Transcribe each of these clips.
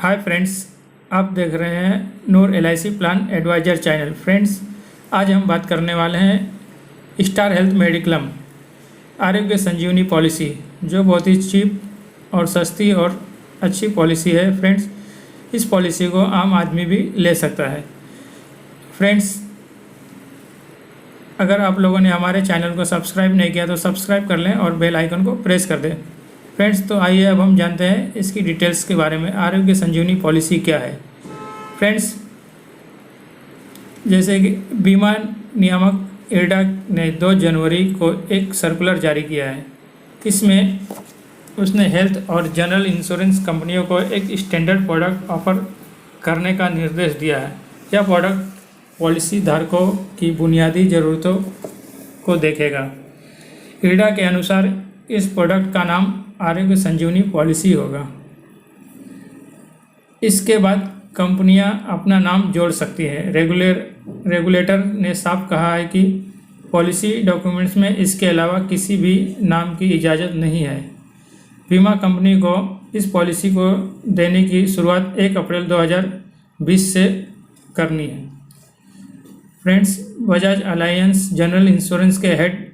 Hi friends, आप देख रहे हैं Noor LIC plan advisor channel. Friends, आज हम बात करने वाले हैं स्टार हेल्थ मेडिक्लेम आरोग्य संजीवनी पॉलिसी, जो बहुत ही चीप और सस्ती और अच्छी पॉलिसी है। फ्रेंड्स, इस पॉलिसी को आम आदमी भी ले सकता है। फ्रेंड्स, अगर आप लोगों ने हमारे चैनल को सब्सक्राइब नहीं किया तो सब्सक्राइब कर लें और बेल आइकन को प्रेस कर दें। फ्रेंड्स, तो आइए अब हम जानते हैं इसकी डिटेल्स के बारे में। आरोग्य संजीवनी पॉलिसी क्या है? फ्रेंड्स, जैसे कि बीमा नियामक इरडा ने 2 जनवरी को एक सर्कुलर जारी किया है। इसमें उसने हेल्थ और जनरल इंश्योरेंस कंपनियों को एक स्टैंडर्ड प्रोडक्ट ऑफर करने का निर्देश दिया है। यह प्रोडक्ट पॉलिसी धारकों की बुनियादी ज़रूरतों को देखेगा। इरडा के अनुसार इस प्रोडक्ट का नाम आरोग्य संजीवनी पॉलिसी होगा। इसके बाद कंपनियां अपना नाम जोड़ सकती हैं। रेगुलेटर ने साफ कहा है कि पॉलिसी डॉक्यूमेंट्स में इसके अलावा किसी भी नाम की इजाज़त नहीं है। बीमा कंपनी को इस पॉलिसी को देने की शुरुआत 1 अप्रैल 2020 से करनी है। Friends, Bajaj alliance general insurance के हेड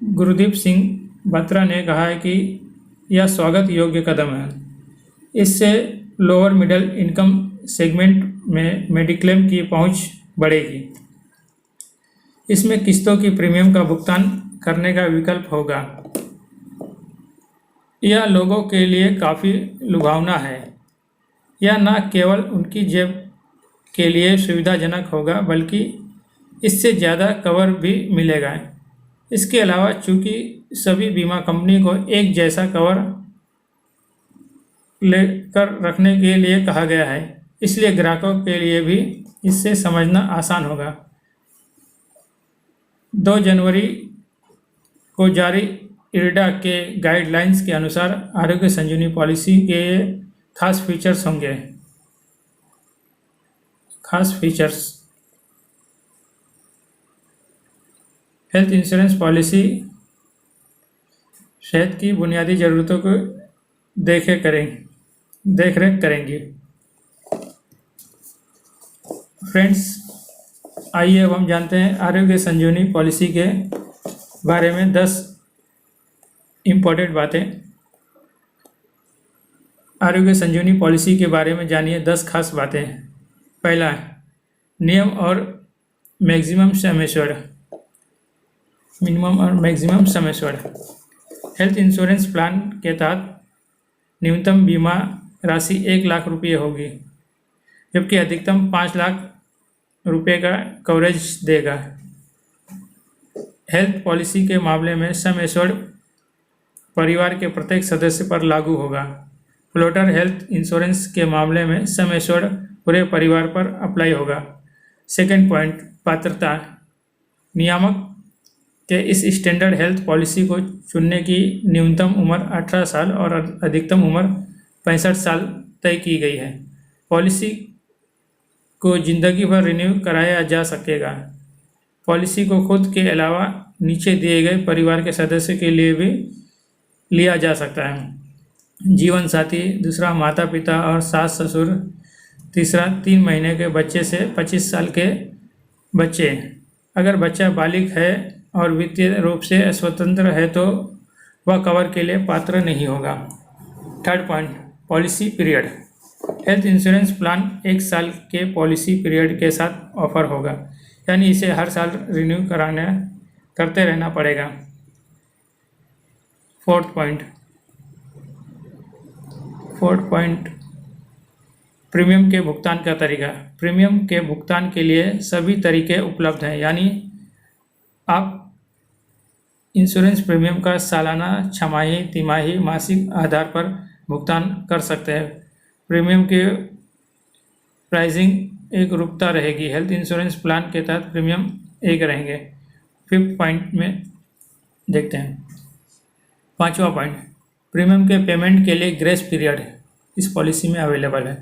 गुरदीप सिंह बत्रा ने कहा है कि यह स्वागत योग्य कदम है। इससे लोअर मिडिल इनकम सेगमेंट में मेडिक्लेम की पहुंच बढ़ेगी। इसमें किस्तों की प्रीमियम का भुगतान करने का विकल्प होगा। यह लोगों के लिए काफ़ी लुभावना है। यह न केवल उनकी जेब के लिए सुविधाजनक होगा, बल्कि इससे ज़्यादा कवर भी मिलेगा। इसके अलावा चूंकि सभी बीमा कंपनी को एक जैसा कवर लेकर रखने के लिए कहा गया है, इसलिए ग्राहकों के लिए भी इससे समझना आसान होगा। 2 जनवरी को जारी इरडा के गाइडलाइंस के अनुसार आरोग्य संजीवनी पॉलिसी के खास फीचर्स होंगे। खास फीचर्स: हेल्थ इंश्योरेंस पॉलिसी सेहत की बुनियादी ज़रूरतों को देख रेख करेंगी। फ्रेंड्स, आइए अब हम जानते हैं आरोग्य संजीवनी पॉलिसी के बारे में 10 इम्पोर्टेंट बातें। आरोग्य संजीवनी पॉलिसी के बारे में जानिए 10 खास बातें। पहला, नियम और मैक्सिमम सम एश्योर्ड। मिनिमम और maximum sum assured. Health insurance plan के तहत न्यूनतम बीमा राशि 1 लाख रुपये होगी, जबकि अधिकतम 5 लाख रुपये का कवरेज देगा। हेल्थ पॉलिसी के मामले में सम एश्योर्ड परिवार के प्रत्येक सदस्य पर लागू होगा। फ्लोटर हेल्थ इंश्योरेंस के मामले में सम एश्योर्ड पूरे परिवार पर अप्लाई होगा। सेकेंड पॉइंट, पात्रता। नियामक के इस स्टैंडर्ड हेल्थ पॉलिसी को चुनने की न्यूनतम उम्र 18 साल और अधिकतम उम्र 65 साल तय की गई है। पॉलिसी को जिंदगी भर रिन्यू कराया जा सकेगा। पॉलिसी को खुद के अलावा नीचे दिए गए परिवार के सदस्य के लिए भी लिया जा सकता है। जीवन साथी, दूसरा माता पिता और सास ससुर, तीसरा 3 महीने के बच्चे से 25 साल के बच्चे। अगर बच्चा बालिग है और वित्तीय रूप से स्वतंत्र है तो वह कवर के लिए पात्र नहीं होगा। Third point, policy period. Health insurance plan 1 साल के पॉलिसी पीरियड के साथ ऑफर होगा, यानी इसे हर साल रिन्यू करते रहना पड़ेगा। फोर्थ पॉइंट, प्रीमियम के भुगतान का तरीका। प्रीमियम के भुगतान के लिए सभी तरीके उपलब्ध हैं, यानी आप इंश्योरेंस प्रीमियम का सालाना, छमाही, तिमाही, मासिक आधार पर भुगतान कर सकते हैं। प्रीमियम की प्राइसिंग एक रूपता रहेगी। हेल्थ इंश्योरेंस प्लान के तहत प्रीमियम एक रहेंगे। फिफ्थ पॉइंट में देखते हैं। 5वां पॉइंट, प्रीमियम के पेमेंट के लिए ग्रेस पीरियड इस पॉलिसी में अवेलेबल है।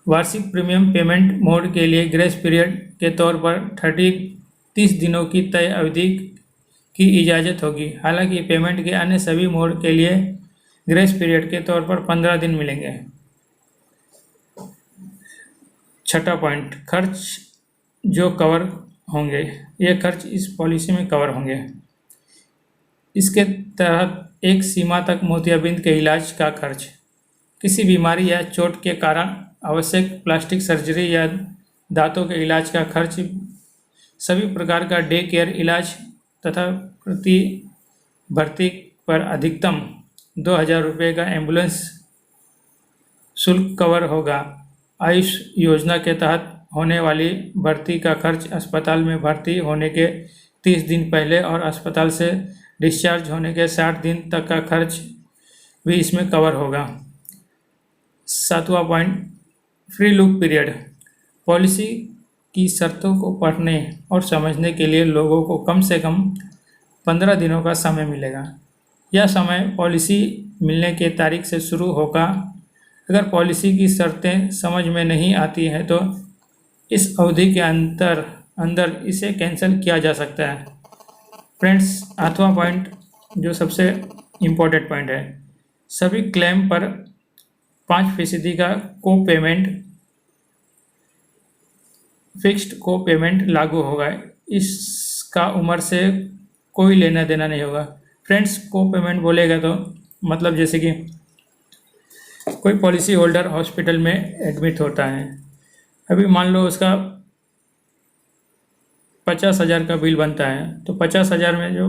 वार्षिक प्रीमियम पेमेंट मोड के लिए ग्रेस पीरियड के तौर पर 30 दिनों की तय अवधि की इजाज़त होगी। हालांकि पेमेंट के अन्य सभी मोड के लिए ग्रेस पीरियड के तौर पर 15 दिन मिलेंगे। छठा पॉइंट, खर्च जो कवर होंगे, ये खर्च इस पॉलिसी में कवर होंगे। इसके तहत एक सीमा तक मोतियाबिंद के इलाज का खर्च, किसी बीमारी या चोट के कारण आवश्यक प्लास्टिक सर्जरी या दांतों के इलाज का खर्च, सभी प्रकार का डे केयर इलाज तथा प्रति भर्ती पर अधिकतम 2,000 रुपये का एम्बुलेंस शुल्क कवर होगा। आयुष योजना के तहत होने वाली भर्ती का खर्च अस्पताल में भर्ती होने के 30 दिन पहले और अस्पताल से डिस्चार्ज होने के 60 दिन तक का खर्च भी इसमें कवर होगा। सातवां point, free look period, policy की शर्तों को पढ़ने और समझने के लिए लोगों को कम से कम 15 दिनों का समय मिलेगा। यह समय पॉलिसी मिलने के तारीख से शुरू होगा। अगर पॉलिसी की शर्तें समझ में नहीं आती हैं तो इस अवधि के अंदर इसे कैंसिल किया जा सकता है। फ्रेंड्स, आठवां पॉइंट जो सबसे इम्पोर्टेंट पॉइंट है, सभी क्लेम पर 5% का फिक्स्ड को पेमेंट लागू होगा। इसका उम्र से कोई लेना देना नहीं होगा। फ्रेंड्स, को पेमेंट बोलेगा तो मतलब जैसे कि कोई पॉलिसी होल्डर हॉस्पिटल में एडमिट होता है, अभी मान लो उसका 50,000 का बिल बनता है, तो 50,000 में जो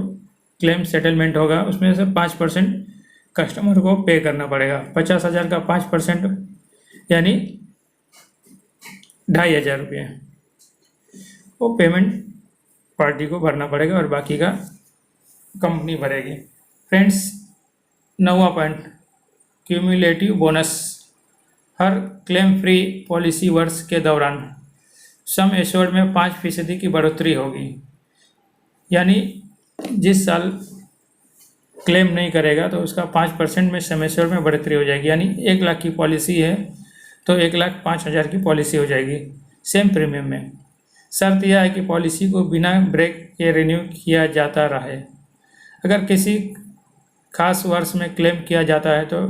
क्लेम सेटलमेंट होगा उसमें से 5% कस्टमर को पे करना पड़ेगा। 50,000 का 5% यानी 2,500 रुपये वो पेमेंट पार्टी को भरना पड़ेगा और बाकी का कंपनी भरेगी। फ्रेंड्स, 9वां पॉइंट, क्यूमुलेटिव बोनस, हर क्लेम फ्री पॉलिसी वर्ष के दौरान सम एश्योर्ड में 5% की बढ़ोतरी होगी। यानी जिस साल क्लेम नहीं करेगा तो उसका 5% में सम एश्योर्ड में बढ़ोतरी हो जाएगी। यानी 1 लाख की पॉलिसी है तो 1,05,000 की पॉलिसी हो जाएगी सेम प्रीमियम में। शर्त यह है कि पॉलिसी को बिना ब्रेक के रिन्यू किया जाता रहे। अगर किसी खास वर्ष में क्लेम किया जाता है तो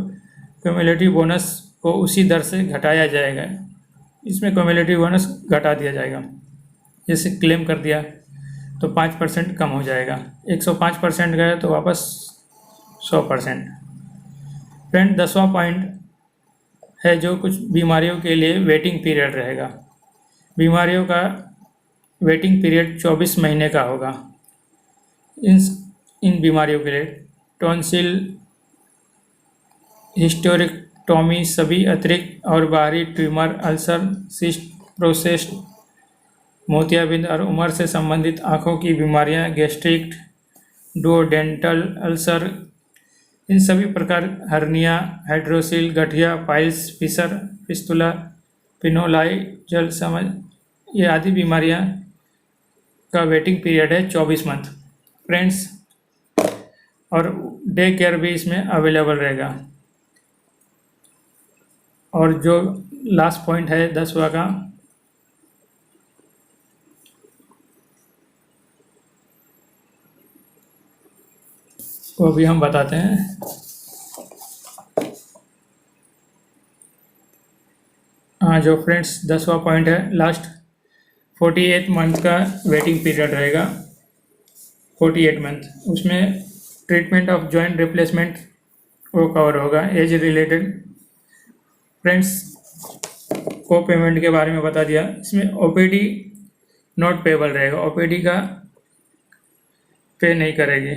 क्यूमुलेटिव बोनस को उसी दर से घटाया जाएगा। इसमें क्यूमुलेटिव बोनस घटा दिया जाएगा। जैसे क्लेम कर दिया तो 5% कम हो जाएगा, 105% गए तो वापस 100%। फ्रेंड, 10वां पॉइंट है जो कुछ बीमारियों के लिए वेटिंग पीरियड रहेगा। बीमारियों का वेटिंग पीरियड 24 महीने का होगा। इन बीमारियों के लिए टॉन्सिल, हिस्टेरेक्टोमी, सभी अतिरिक्त और बाहरी ट्यूमर, अल्सर, सिस्ट, प्रोसेस, मोतियाबिंद और उम्र से संबंधित आँखों की बीमारियां, गैस्ट्रिक, डुओडेंटल अल्सर, इन सभी प्रकार, हर्निया, हाइड्रोसिल, गठिया, पाइल्स, फिशर, फिस्तुला, पिनोलाई, जल समझ, ये आदि बीमारियां का वेटिंग पीरियड है 24 मंथ। फ्रेंड्स, और डे केयर भी इसमें अवेलेबल रहेगा। और जो लास्ट पॉइंट है 10वां का, वो भी हम बताते हैं। हाँ, जो फ्रेंड्स 10वां पॉइंट है, लास्ट 48 मंथ का वेटिंग पीरियड रहेगा। 48 मंथ, उसमें ट्रीटमेंट ऑफ जॉइंट रिप्लेसमेंट वो कवर होगा। एज रिलेटेड, फ्रेंड्स, को पेमेंट के बारे में बता दिया। इसमें ओपीडी नॉट पेबल रहेगा, ओपीडी का पे नहीं करेगी।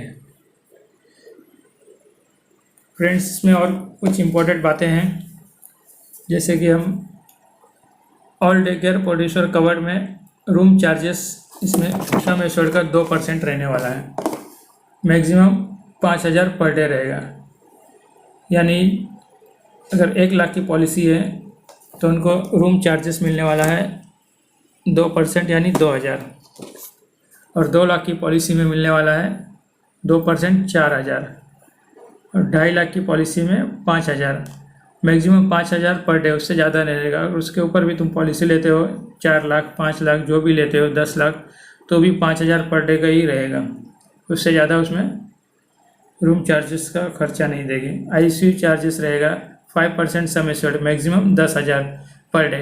फ्रेंड्स, इसमें और कुछ इम्पोर्टेंट बातें हैं, जैसे कि हम all day care producer cover में रूम चार्जेस इसमें सम एश्योर्ड का 2% रहने वाला है। मैक्सिमम 5,000 पर डे रहेगा। यानी अगर 1 लाख की पॉलिसी है तो उनको रूम चार्जेस मिलने वाला है 2% यानी 2,000, और 2 लाख की पॉलिसी में मिलने वाला है 2% 4,000, और 2.5 लाख की पॉलिसी में 5,000। मैक्सिमम 5,000 पर डे, उससे ज़्यादा नहीं रहेगा। और उसके ऊपर भी तुम पॉलिसी लेते हो 4 लाख, 5 लाख, जो भी लेते हो 10 लाख, तो भी 5,000 पर डे का ही रहेगा। उससे ज़्यादा उसमें रूम चार्जेस का खर्चा नहीं देगी। आईसीयू चार्जेस रहेगा 5% sum assured, maximum 10,000 per day.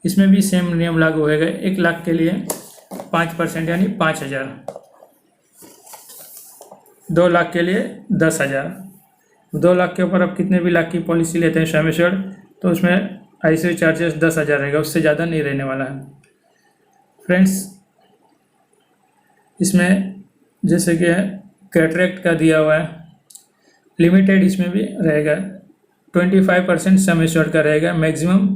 इसमें भी सेम नियम लागू होगा। 1 लाख के लिए 5% यानी 5,000, 2 लाख के लिए 10,000, 2 लाख के ऊपर आप कितने भी लाख की पॉलिसी लेते हैं सम एश्योर्ड तो उसमें ICU चार्जेस 10,000 रहेगा, उससे ज़्यादा नहीं रहने वाला है। फ्रेंड्स, इसमें जैसे कि कैटरेक्ट का दिया हुआ है लिमिटेड, इसमें भी रहेगा 25% सम एश्योर्ड का रहेगा, मैक्सिमम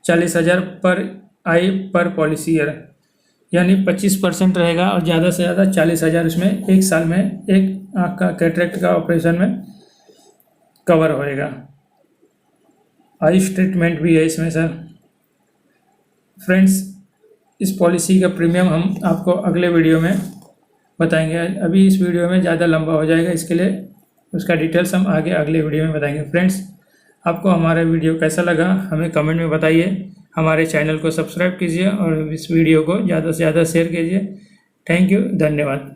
40,000 पर आई पर पॉलिसी ईयर, यानी 25% रहेगा और ज़्यादा से ज़्यादा 40,000 इसमें 1 साल में एक आँख का कैटरेक्ट का ऑपरेशन में कवर होएगा। आयुष ट्रीटमेंट भी है इसमें सर। फ्रेंड्स, इस पॉलिसी का प्रीमियम हम आपको अगले वीडियो में बताएंगे। अभी इस वीडियो में ज़्यादा लंबा हो जाएगा, इसके लिए उसका डिटेल्स हम आगे अगले वीडियो में बताएंगे। फ्रेंड्स, आपको हमारा वीडियो कैसा लगा हमें कमेंट में बताइए। हमारे चैनल को सब्सक्राइब कीजिए और इस वीडियो को ज़्यादा से ज़्यादा शेयर कीजिए। थैंक यू, धन्यवाद।